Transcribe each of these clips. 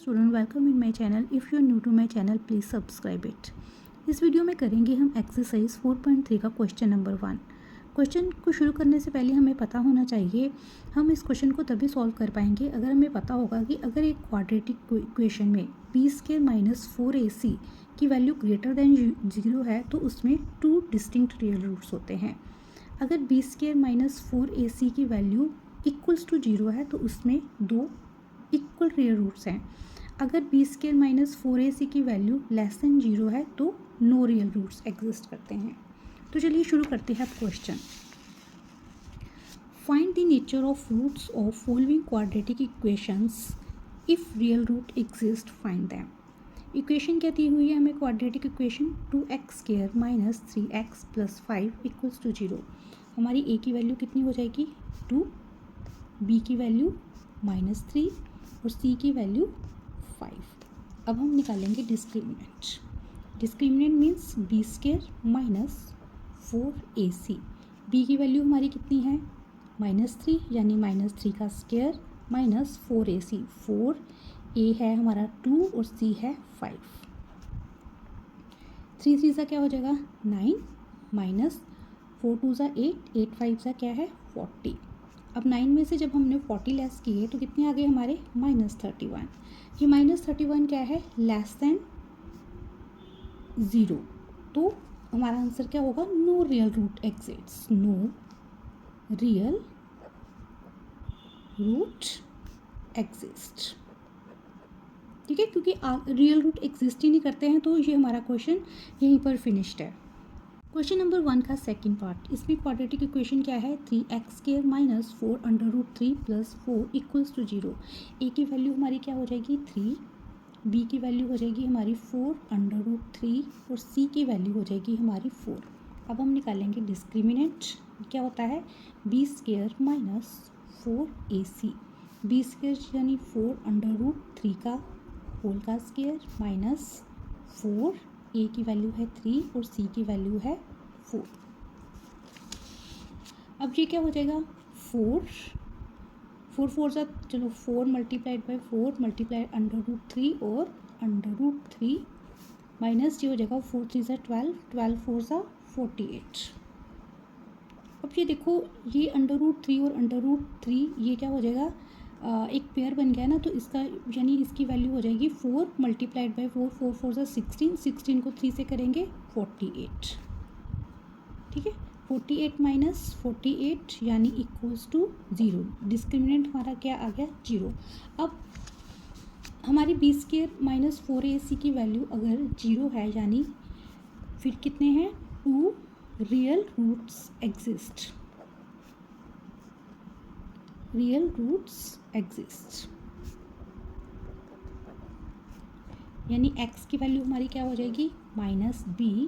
Student, welcome in my channel. If you are new to my channel please subscribe it. इस video में करेंगे हम exercise 4.3 का question number 1। Question को शुरू करने से पहले हमें पता होना चाहिए, हम इस क्वेश्चन को तभी सॉल्व कर पाएंगे अगर हमें पता होगा कि अगर एक क्वाड्रेटिक इक्वेशन में b² माइनस 4ac की वैल्यू ग्रेटर देन 0 है तो उसमें 2 डिस्टिंक्ट रियल रूट्स होते हैं। अगर b² माइनस 4ac की वैल्यू इक्वल्स टू 0 है तो उसमें 2 इक्वल रियल रूट्स हैं। अगर b² माइनस 4ac की वैल्यू लेस देन 0 है तो नो रियल रूट्स एग्जिस्ट करते हैं। तो चलिए शुरू करते हैं question. Find the nature of roots of following quadratic equations, if real root exist find them. Equation क्या दी हुई है हमें, quadratic equation 2x² minus 3x plus 5 equals to 0। हमारी a की वैल्यू कितनी हो जाएगी 2, b की वैल्यू -3 और c की वैल्यू 5। अब हम निकालेंगे discriminant. Discriminant means b² minus 4ac। b की वैल्यू हमारी कितनी है -3 यानी -3 का स्क्वायर माइनस 4ac। 4a है हमारा 2 और c है 5। 3 3 सा क्या हो जाएगा 9 माइनस 4 2 सा 8, 8 5 सा क्या है 40। अब 9 में से जब हमने 40 लेस किए तो कितने आ गए हमारे -31। ये -31 क्या है लेस देन 0, तो हमारा आंसर क्या होगा no real root exists. No real root exist. ठीक है, क्योंकि रियल रूट एग्जिस्ट ही नहीं करते हैं तो ये हमारा क्वेश्चन यहीं पर फिनिश्ड है। क्वेश्चन नंबर 1 का सेकंड पार्ट, इसमें क्वाड्रेटिक इक्वेशन क्या है 3x² minus 4 √3 plus 4 equals to 0। a की वैल्यू हमारी क्या हो जाएगी 3, b की वैल्यू हो जाएगी हमारी 4 √3 और c की वैल्यू हो जाएगी हमारी 4। अब हम निकालेंगे डिस्क्रिमिनेंट। क्या होता है b² माइनस 4ac। b² यानी 4 √3 का होल का स्क्वायर माइनस 4, a की वैल्यू है 3 और c की वैल्यू है 4। अब ये क्या हो जाएगा 4 4 सा चलो 4 मल्टीप्लाइड बाई 4 मल्टीप्लाइड √3 और √3 माइनस ये हो जाएगा 4 3 सा 12, 12 4 सा 48। अब ये देखो ये √3 और √3 ये क्या हो जाएगा एक पेयर बन गया ना, तो इसका यानी इसकी वैल्यू हो जाएगी 4 मल्टीप्लाइड बाई 4, 4 4 सा 16, 16 को 3 से करेंगे 48। ठीक है, 48 माइनस 48 यानी इक्वल्स टू 0। डिस्क्रिमिनेंट हमारा क्या आ गया 0। अब हमारी b² माइनस 4ac की वैल्यू अगर 0 है यानी फिर कितने हैं 2 real roots exist. Real roots exist यानी x की वैल्यू हमारी क्या हो जाएगी -b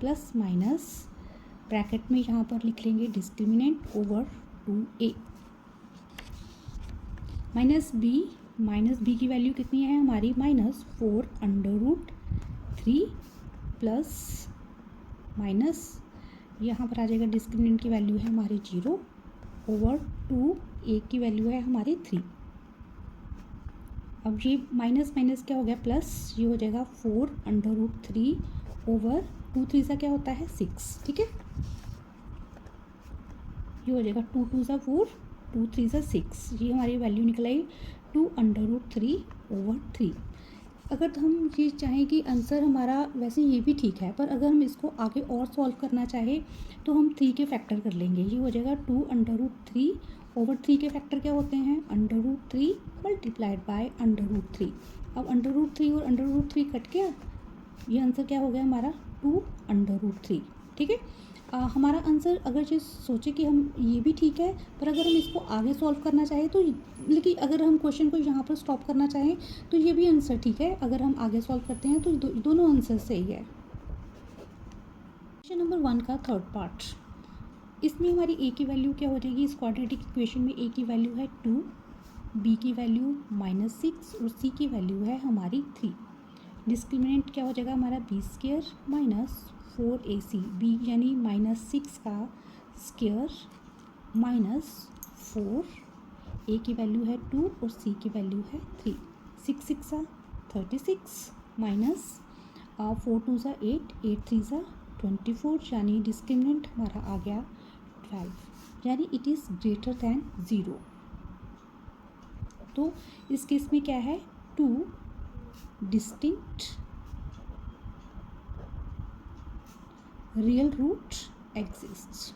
प्लस माइनस ब्रैकेट में यहाँ पर लिख लेंगे डिस्क्रिमिनेंट ओवर 2a। -b की वैल्यू कितनी है हमारी -4 √3 प्लस माइनस यहाँ पर आ जाएगा डिस्क्रिमिनेंट की वैल्यू है हमारी 0 ओवर 2, a की वैल्यू है हमारी 3। अब ये माइनस माइनस क्या हो गया प्लस, ये हो जाएगा 4 √3 ओवर 2 3 सा क्या होता है 6। ठीक है, ये हो जाएगा 2 2 सा 4, 2 3 सा 6, ये हमारी वैल्यू निकल आई 2 √3 ओवर 3। अगर हम ये चाहें कि आंसर हमारा वैसे ये भी ठीक है, पर अगर हम इसको आगे और सॉल्व करना चाहें तो हम 3 के फैक्टर कर लेंगे। ये हो जाएगा 2 √3 ओवर 3 के फैक्टर क्या होते हैं √3 मल्टीप्लाइड बाय √3। अब √3 और √3 कट गया, ये आंसर क्या हो गया हमारा 2 √3। ठीक है, हमारा आंसर अगर जो सोचे कि हम ये भी ठीक है, पर अगर हम इसको आगे सॉल्व करना चाहें तो लेकिन अगर हम क्वेश्चन को यहाँ पर स्टॉप करना चाहें तो ये भी आंसर ठीक है। अगर हम आगे सॉल्व करते हैं तो दोनों आंसर सही है। क्वेश्चन नंबर 1 का थर्ड पार्ट, इसमें हमारी a की वैल्यू क्या हो जाएगी इस क्वाड्रेटिक इक्वेशन में a की वैल्यू है 2, b की वैल्यू -6 और c की वैल्यू है हमारी 3। डिस्क्रिमिनेंट क्या हो जाएगा हमारा b² माइनस 4ac। b यानी -6 का स्क्वायर माइनस 4, a की वैल्यू है 2 और c की वैल्यू है 3। 6 6 36 माइनस 4 2 8, 8 3 24, यानी डिस्क्रिमिनेंट हमारा आ गया 12, यानी इट इज़ ग्रेटर दैन 0। तो इस केस में क्या है, 2 डिस्टिंक्ट रियल रूट एग्जिस्ट।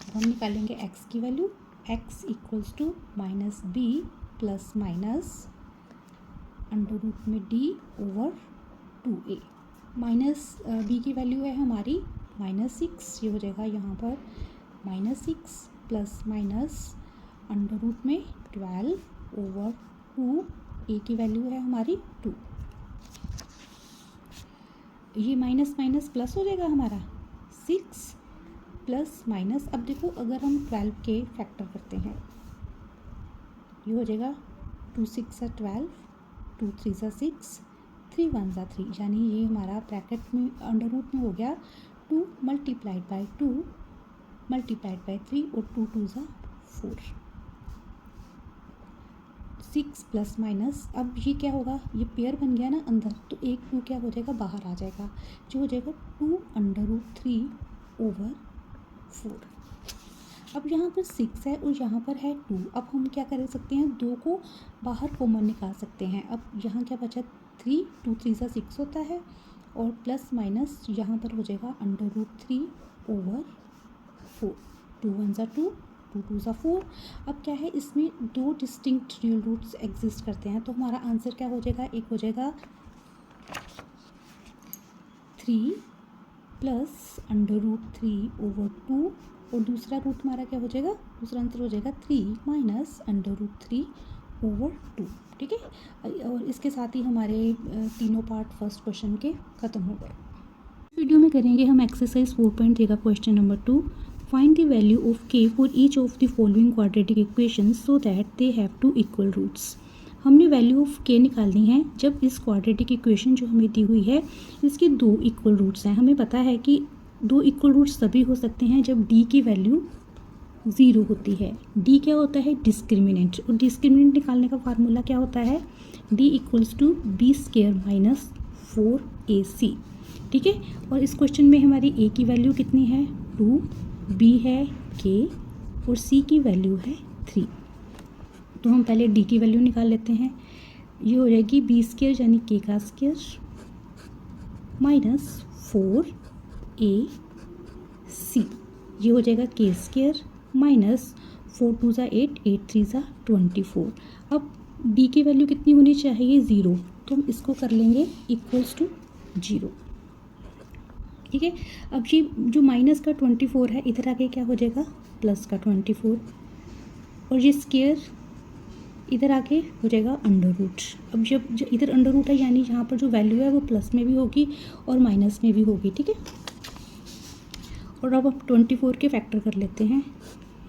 हम निकालेंगे x की value, x equals to minus B plus minus under root में d over 2a। Minus b की वैल्यू है हमारी -6, ये हो जाएगा यहाँ पर -6 प्लस माइनस अंडर रूट में 12 ओवर 2, a की वैल्यू है हमारी 2। ये माइनस माइनस प्लस हो जाएगा हमारा 6 प्लस माइनस। अब देखो अगर हम 12 के फैक्टर करते हैं, ये हो जाएगा 2 6 12, 2 3 6, 3 1 3, यानी ये हमारा ब्रैकेट में अंडर रूट में हो गया 2 मल्टीप्लाइड बाई 2 मल्टीप्लाइड बाई 3 और 2 2 4, 6 प्लस माइनस। अब ये क्या होगा, ये पेयर बन गया ना अंदर, तो एक 2 क्या हो जाएगा, बाहर आ जाएगा, जो हो जाएगा 2 अंडर रूट 3 ओवर 4। अब यहाँ पर 6 है और यहाँ पर है 2। अब हम क्या कर सकते हैं, 2 को बाहर कॉमन निकाल सकते हैं। अब यहाँ क्या बचा, 3, 2 3 6 होता है और प्लस माइनस यहाँ पर हो जाएगा अंडर रूट 3 ओवर 4, 2 1 2, 2 2 4। अब क्या है, इसमें 2 डिस्टिंक्ट रियल रूट्स एग्जिस्ट करते हैं, तो हमारा आंसर क्या हो जाएगा, एक हो जाएगा 3 प्लस अंडर रूट 3 ओवर 2 और दूसरा रूट हमारा क्या हो जाएगा, दूसरा आंसर हो जाएगा 3 माइनस अंडर रूट 3 ओवर 2। ठीक है, और इसके साथ ही हमारे तीनों पार्ट फर्स्ट क्वेश्चन के ख़त्म हो गए। वीडियो में करेंगे हम एक्सरसाइज 4.3 का question number 2। Find the value of k for each of the following quadratic equations so that they have 2 equal roots. हमने वैल्यू ऑफ k निकालनी है जब इस क्वाड्रेटिक इक्वेशन जो हमें दी हुई है इसके 2 इक्वल रूट्स हैं। हमें पता है कि 2 इक्वल रूट्स तभी हो सकते हैं जब d की वैल्यू 0 होती है। d क्या होता है, डिस्क्रिमिनेंट, और डिस्क्रिमिनेंट निकालने का फार्मूला क्या होता है, d equals to B square minus 4ac। ठीक है, और इस क्वेश्चन में हमारी a की वैल्यू कितनी है, 2, b है k और c की वैल्यू है 3। तो हम पहले d की वैल्यू निकाल लेते हैं। ये हो जाएगी बी स्क्वायर यानी k का स्क्वायर माइनस 4ac, ये हो जाएगा k स्क्वायर माइनस 4 2 8, 8 3 24। अब d की वैल्यू कितनी होनी चाहिए, 0, तो हम इसको कर लेंगे इक्वल्स टू 0। ठीक है, अब ये जो माइनस का 24 है इधर आके क्या हो जाएगा, प्लस का 24, और ये स्क्वायर इधर आके हो जाएगा अंडर रूट। अब जब इधर अंडर रूट है यानी यहाँ पर जो वैल्यू है वो प्लस में भी होगी और माइनस में भी होगी। ठीक है, और अब हम 24 के फैक्टर कर लेते हैं।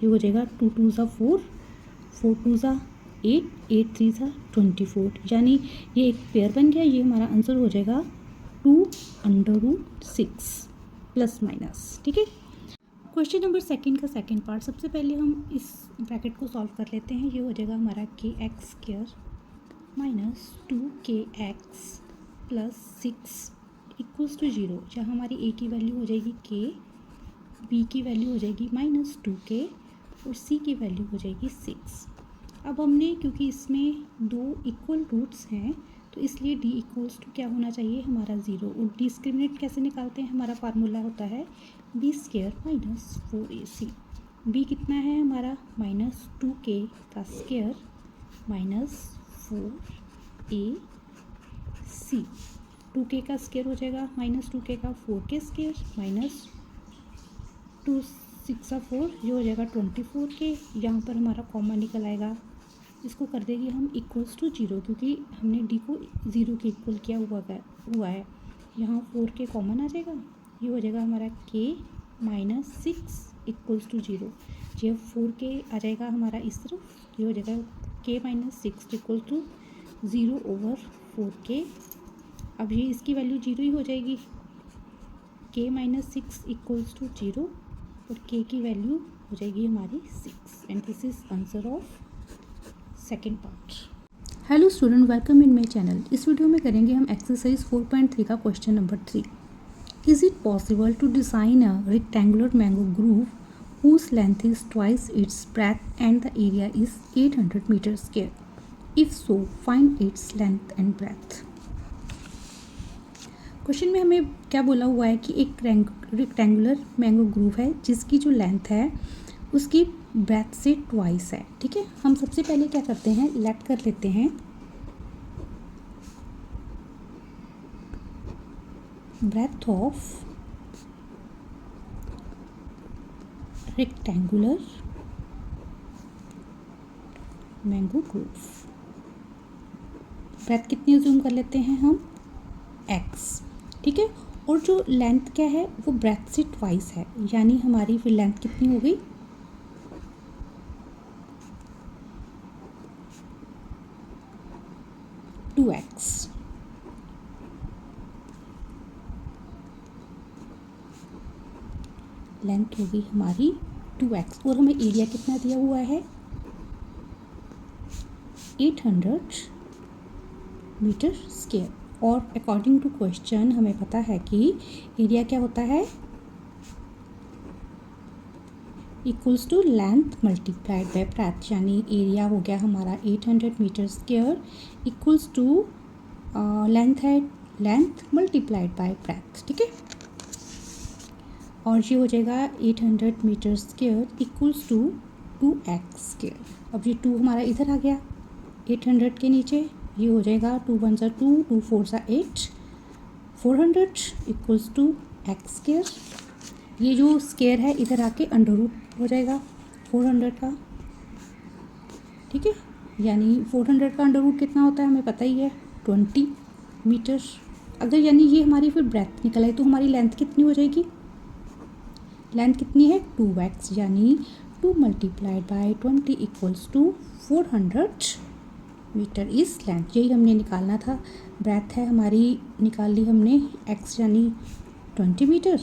ये हो जाएगा 2 2 4, 4 2 8, 8 3 24, यानी ये एक पेयर बन गया। ये हमारा आंसर हो जाएगा 2 अंडर रूट 6 प्लस माइनस। ठीक है, क्वेश्चन नंबर सेकंड का सेकंड पार्ट। सबसे पहले हम इस ब्रैकेट को सॉल्व कर लेते हैं। ये हो जाएगा हमारा kx square minus 2kx plus 6 equals to 0, जहाँ हमारी a की वैल्यू हो जाएगी k, b की वैल्यू हो जाएगी माइनस 2k और c की वैल्यू हो जाएगी 6। अब हमने, क्योंकि इसमें 2 इक्वल रूट्स हैं तो इसलिए d इक्वल्स टू क्या होना चाहिए, हमारा 0। और डिस्क्रिमिनेंट कैसे निकालते हैं, हमारा फार्मूला होता है B square minus 4ac। b कितना है हमारा, माइनस 2k का स्क्वायर माइनस 4ac। 2k का स्क्वायर हो जाएगा माइनस 2k का 4k स्क्वायर माइनस 2 6 4, ये हो जाएगा 24k। यहाँ पर हमारा कॉमन निकल आएगा, इसको कर देंगे हम इक्वल्स टू 0, क्योंकि हमने d को 0 के इक्वल किया हुआ है। यहाँ 4k कॉमन आ जाएगा, ये हो जाएगा हमारा k माइनस 6 इक्वल्स टू 0। जब 4k आ जाएगा हमारा इस तरफ, ये हो जाएगा k minus 6 equal to 0 over 4k। अब ये इसकी वैल्यू 0 ही हो जाएगी, k माइनस 6 इक्वल्स टू 0 और k की वैल्यू हो जाएगी हमारी 6 and this is answer of second part. Hello student, welcome in my channel. इस वीडियो में करेंगे हम एक्सरसाइज 4.3 का question number 3। Is it possible to design a rectangular mango grove whose length is twice its breadth and the area is 800 meters square? If so, find its length and breadth. Question में हमें क्या बोला हुआ है कि एक rectangular mango groove है जिसकी जो लेंथ है उसकी ब्रेथ से ट्वाइस है। ठीक है, हम सबसे पहले क्या करते हैं, लेट कर लेते हैं breadth of rectangular mango grove. Breadth कितनी जूम कर लेते हैं हम, x। ठीक है, और जो लेंथ क्या है वो ब्रेथ से ट्वाइस है, यानी हमारी फिर लेंथ कितनी हो गई, टू एक्स। लेंथ होगी हमारी 2x और हमें एरिया कितना दिया हुआ है, 800 मीटर स्क्वायर। और अकॉर्डिंग टू क्वेश्चन हमें पता है कि एरिया क्या होता है, equals to length multiplied by breadth, यानी एरिया हो गया हमारा 800 metre square equals to length है लेंथ मल्टीप्लाइड बाय ब्रेथ। ठीक है, और ये हो जाएगा 800 metre square equals to 2x square. अब ये 2 हमारा इधर आ गया 800 के नीचे, ये हो जाएगा 2 1 सा 2 2 4 सा 8 400 इक्वल्स टू x स्क्वायर। ये जो स्क्वायर है इधर आके अंडर रूट हो जाएगा 400 का। ठीक है, यानी 400 का अंडर रूट कितना होता है हमें पता ही है, 20 मीटर। अगर यानी ये हमारी फिर ब्रेथ निकल आई तो हमारी लेंथ कितनी हो जाएगी, लेंथ कितनी है 2x, यानी 2 multiplied by 20 equals to 400 metre is length. यही हमने निकालना था। ब्रेथ है हमारी, निकाल ली हमने x यानी 20 मीटर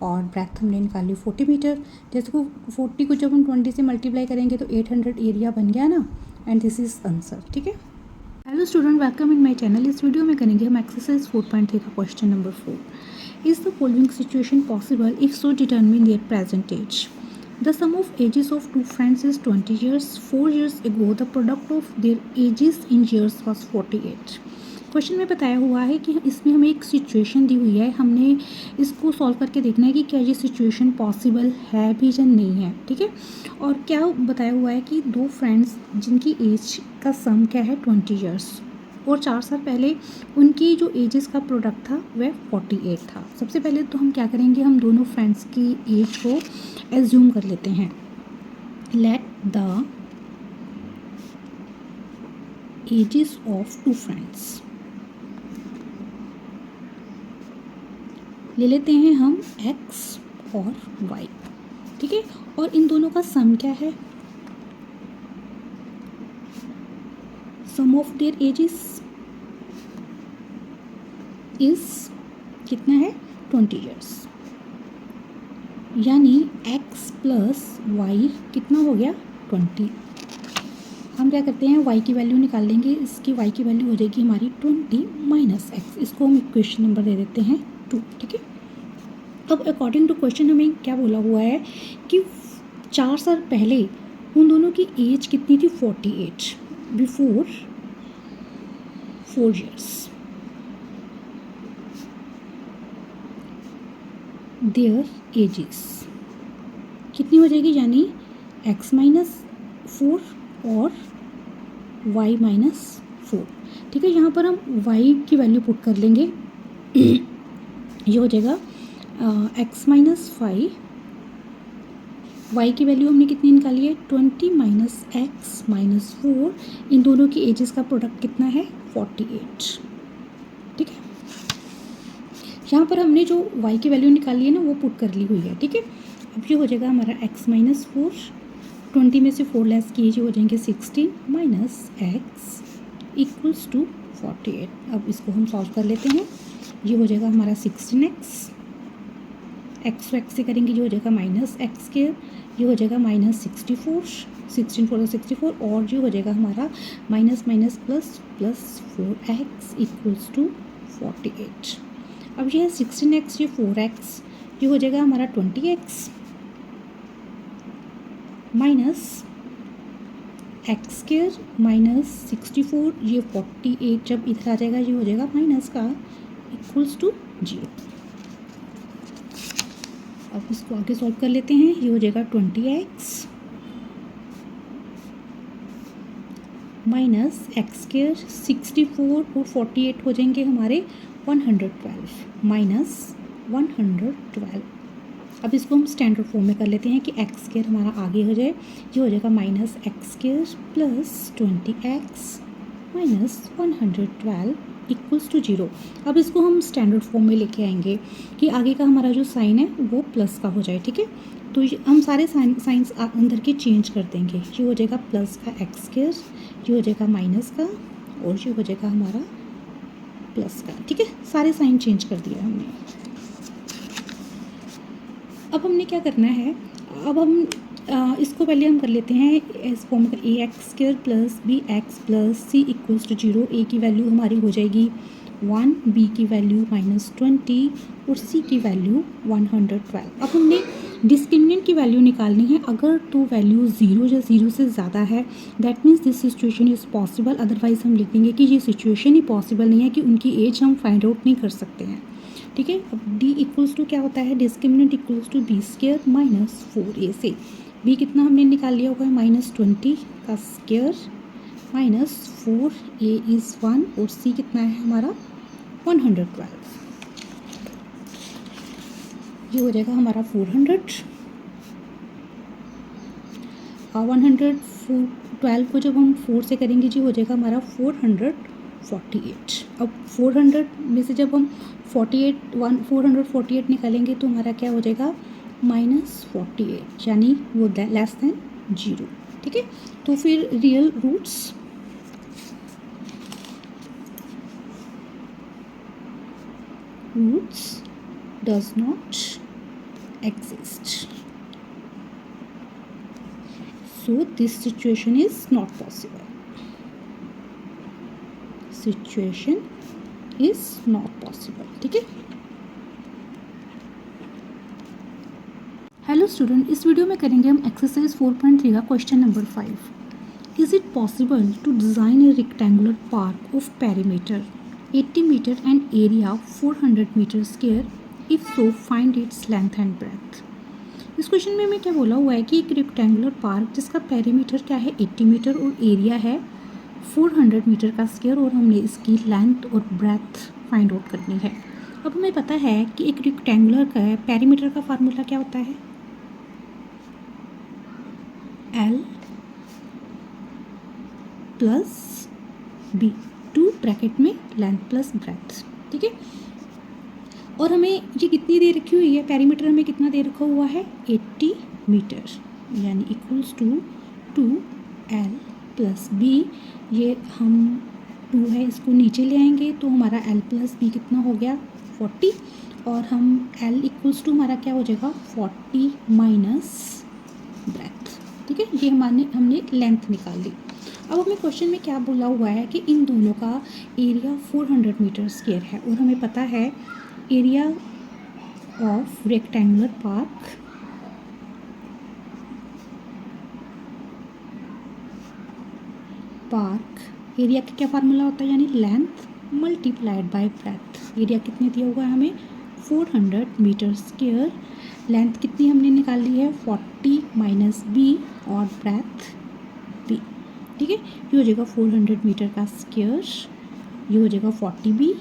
और ब्रेथ हमने निकाल ली 40 मीटर। जैसे को 40 को जब हम 20 से मल्टीप्लाई करेंगे तो 800 एरिया बन गया ना, एंड दिस इज आंसर। ठीक है, hello student, welcome in my channel. इस वीडियो में करेंगे हम एक्सरसाइज 4.3 का question number 4। Is the following situation possible? If so, determine their present age. The sum of ages of two friends is 20 years. 4 years ago, the product of their ages in years was 48. Question में बताया हुआ है कि इसमें हमें एक situation दी हुई है, हमने इसको सॉल्व करके देखना है कि क्या ये सिचुएशन पॉसिबल है भी या नहीं है। ठीक है, और क्या बताया हुआ है कि दो फ्रेंड्स जिनकी एज का सम क्या है 20 ईयर्स, और 4 साल पहले उनकी जो एजेस का प्रोडक्ट था वह 48 था। सबसे पहले तो हम क्या करेंगे, हम दोनों फ्रेंड्स की एज को एज्यूम कर लेते हैं। Let the ages of two friends, ले लेते हैं हम x और y। ठीक है, और इन दोनों का सम क्या है, सम ऑफ देयर एजेस इज कितना है 20 ईयर्स, यानी x प्लस वाई कितना हो गया 20। हम क्या करते हैं, y की वैल्यू निकाल लेंगे, इसकी y की वैल्यू हो जाएगी हमारी 20 माइनस x। इसको हम इक्वेशन नंबर दे देते हैं 2। ठीक है, अब अकॉर्डिंग टू क्वेश्चन हमें क्या बोला हुआ है कि 4 साल पहले उन दोनों की एज कितनी थी 48, बिफोर 4 years देयर एजेस कितनी हो जाएगी, यानी x माइनस 4 और y माइनस 4। ठीक है, यहाँ पर हम y की वैल्यू पुट कर लेंगे, ये हो जाएगा x माइनस 5, y की वैल्यू हमने कितनी निकाली है 20 माइनस x माइनस 4। इन दोनों की एजेस का प्रोडक्ट कितना है 48। ठीक है, यहाँ पर हमने जो y की वैल्यू निकाली है ना वो पुट कर ली हुई है। ठीक है, अब ये हो जाएगा हमारा x माइनस 4, 20 में से 4 लेस कीजिए, हो जाएंगे 16 माइनस x इक्वल्स टू 48। अब इसको हम सॉल्व कर लेते हैं, ये हो जाएगा हमारा 16x, x से करेंगे ये हो जाएगा माइनस एक्स स्क्वायर, ये हो जाएगा -64, 16 4 64, और जो हो जाएगा हमारा minus minus plus plus 4x equals to 48। अब ये है 16x, ये 4x, ये हो जाएगा हमारा 20x minus X square minus 64, ये 48 जब इधर आ जाएगा ये हो जाएगा माइनस का इक्वल्स टू 0। अब इसको आगे सॉल्व कर लेते हैं। ये हो जाएगा 20x माइनस एक्स स्क्वायर, 64 और 48 हो जाएंगे हमारे 112 माइनस 112। अब इसको हम स्टैंडर्ड फॉर्म में कर लेते हैं कि एक्स स्क्वायर हमारा आगे हो जाए। ये हो जाएगा minus X square plus 20x minus 112 equals to 0। अब इसको हम स्टैंडर्ड फॉर्म में लेके आएंगे कि आगे का हमारा जो साइन है वो प्लस का हो जाए, ठीक है। तो हम सारे साइंस अंदर के चेंज कर देंगे। ये हो जाएगा प्लस का एक्स स्क्वायर, ये हो जाएगा माइनस का, और ये हो जाएगा हमारा प्लस का, ठीक है। सारे साइन चेंज कर दिया हमने। अब हमने क्या करना है, अब हम इसको पहले हम कर लेते हैं इस फॉर्म का A X square plus B X plus C equals to 0। A की वैल्यू हमारी हो जाएगी 1, बी की वैल्यू -20 और सी की वैल्यू 112। अब हमने डिस्क्रिमिनेंट की वैल्यू निकालनी है। अगर तो वैल्यू 0 या 0 से ज़्यादा है that means this situation is possible, otherwise हम लिखेंगे कि ये सिचुएशन ही पॉसिबल नहीं है, कि उनकी एज हम फाइंड आउट नहीं कर सकते हैं, ठीक है। अब डी इक्वल्स टू क्या होता है, discriminant equals to B square minus 4a से बी कितना हमने निकाल लिया हुआ है -20 का स्क्वायर माइनस 4a इज़ 1 और सी कितना है हमारा 112। ये हो जाएगा हमारा 400। 112 को जब हम 4 से करेंगे जी हो जाएगा हमारा 448। अब 400 में से जब हम 448 निकालेंगे तो हमारा क्या हो जाएगा -48, यानी वो लेस देन 0, ठीक है। तो फिर real roots does not exist, so this situation is not possible, ठीक है। हेलो स्टूडेंट, इस वीडियो में करेंगे हम एक्सरसाइज 4.3 का question number 5। Is it possible to design a rectangular park of perimeter 80 metre and area 400 metre square, if so find its length and breadth. इस question में हमें क्या बोला हुआ है कि एक रेक्टेंगुलर पार्क जिसका पेरीमीटर क्या है 80 मीटर और एरिया है 400 मीटर का स्क्वायर, और हमने इसकी लेंथ और ब्रेथ फाइंड आउट करनी है। अब हमें पता है कि एक रेक्टेंगुलर का पेरीमीटर का फार्मूला क्या होता है, L प्लस B, 2 ब्रैकेट में लेंथ प्लस ब्रेथ, ठीक है। और हमें ये कितनी दे रखी हुई है, पेरीमीटर हमें कितना दे रखा हुआ है 80 मीटर, यानी equals to 2L plus B। ये हम 2 है इसको नीचे ले आएंगे तो हमारा L प्लस B कितना हो गया 40, और हम L इक्वल्स टू हमारा क्या हो जाएगा 40 माइनस ब्रेथ, ठीक है। ये हमने लेंथ निकाल ली। अब हमें क्वेश्चन में क्या बोला हुआ है कि इन दोनों का एरिया 400 मीटर स्क्वायर है, और हमें पता है area of rectangular park area का क्या फार्मूला होता है, यानी length multiplied by breath. Area कितनी दिया हुआ है हमें 400 मीटर स्क्वायर, लेंथ कितनी हमने निकाल ली है 40 माइनस B और ब्रेथ B, ठीक है। ये हो जाएगा 400 मीटर का स्क्वायर, ये हो जाएगा 40B,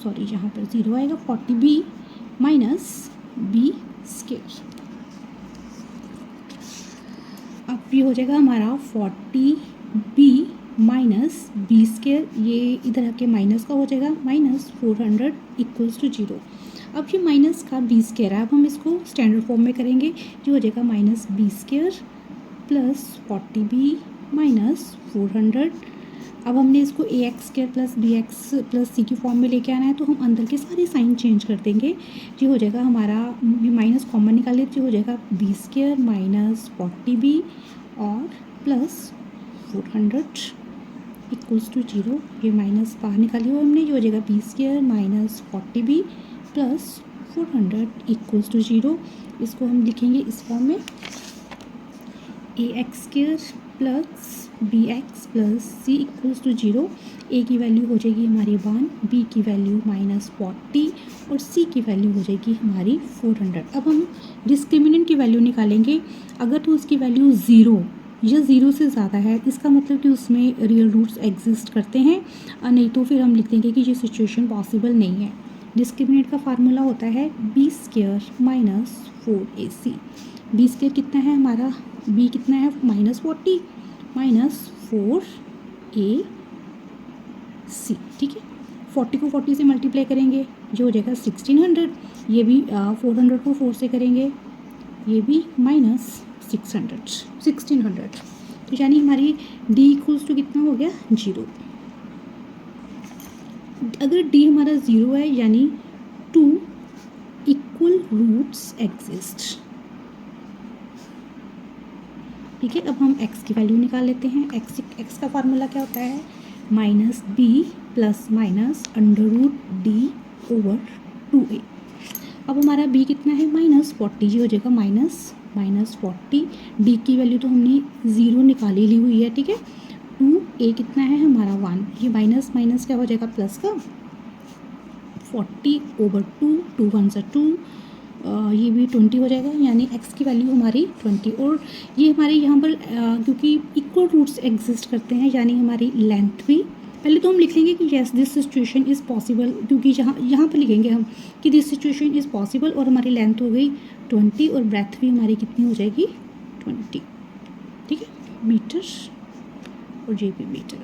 सॉरी यहाँ पर 0 आएगा, 40B माइनस B स्क्वायर। अब ये हो जाएगा हमारा 40B माइनस B स्क्वायर, ये इधर आके माइनस का हो जाएगा -400 इक्वल्स टू 0। अब ये माइनस का B स्क्वायर है, अब हम इसको स्टैंडर्ड फॉर्म में करेंगे। ये हो जाएगा -B square plus 40B minus 400 अब हमने इसको A X square plus B X plus C की फॉर्म में लेके आना है, तो हम अंदर के सारे साइन चेंज कर देंगे। ये हो जाएगा हमारा, ये माइनस कॉमन निकाले तो हो जाएगा बी स्क्वायर माइनस 40b और प्लस 400 इक्वल्स टू 0। ये माइनस बाहर निकाली हुआ हमने, ये हो जाएगा B square minus 40b plus 400 equals to 0। इसको हम लिखेंगे इस फॉर्म में, A X square plus B X plus C equals to 0। A की वैल्यू हो जाएगी हमारी 1, बी की वैल्यू माइनस 40 और सी की वैल्यू हो जाएगी हमारी 400। अब हम डिस्क्रिमिनेंट की वैल्यू निकालेंगे। अगर तो उसकी वैल्यू 0 या 0 से ज़्यादा है, इसका मतलब कि उसमें रियल रूट्स एग्जिस्ट करते हैं, नहीं तो फिर हम लिख देंगे कि ये सिचुएशन पॉसिबल नहीं है। डिस्क्रिमिनेंट का फार्मूला होता है B square minus 4ac। B square कितना है हमारा, बी कितना है माइनस 40 माइनस 4ac, ठीक है। 40 को 40 से मल्टीप्लाई करेंगे, जो हो जाएगा 1600। ये भी 400 को 4 से करेंगे, ये भी माइनस 1600। तो यानी हमारी d इक्वल्स टू कितना हो गया 0। अगर d हमारा 0 है यानी 2 इक्वल रूट्स एग्जिस्ट, ठीक है। अब हम x की वैल्यू निकाल लेते हैं। x का फार्मूला क्या होता है, minus b plus minus under root D over 2a। अब हमारा b कितना है माइनस 40, जी हो जाएगा माइनस 40। d की वैल्यू तो हमने 0 निकाली ली हुई है, ठीक है। 2a कितना है हमारा 1, ये माइनस माइनस क्या हो जाएगा प्लस का, 40 ओवर 2, 2 1 से 2, ये भी 20 हो जाएगा, यानी x की वैल्यू हमारी 20। और ये हमारे यहाँ पर क्योंकि इक्वल रूट्स एग्जिस्ट करते हैं, यानी हमारी लेंथ भी, पहले तो हम लिख लेंगे कि yes this situation is possible, क्योंकि यहाँ पर लिखेंगे हम कि दिस सिचुएशन इज़ पॉसिबल, और हमारी लेंथ हो गई 20 और ब्रेथ भी हमारी कितनी हो जाएगी 20, ठीक है, मीटर, और ये भी मीटर।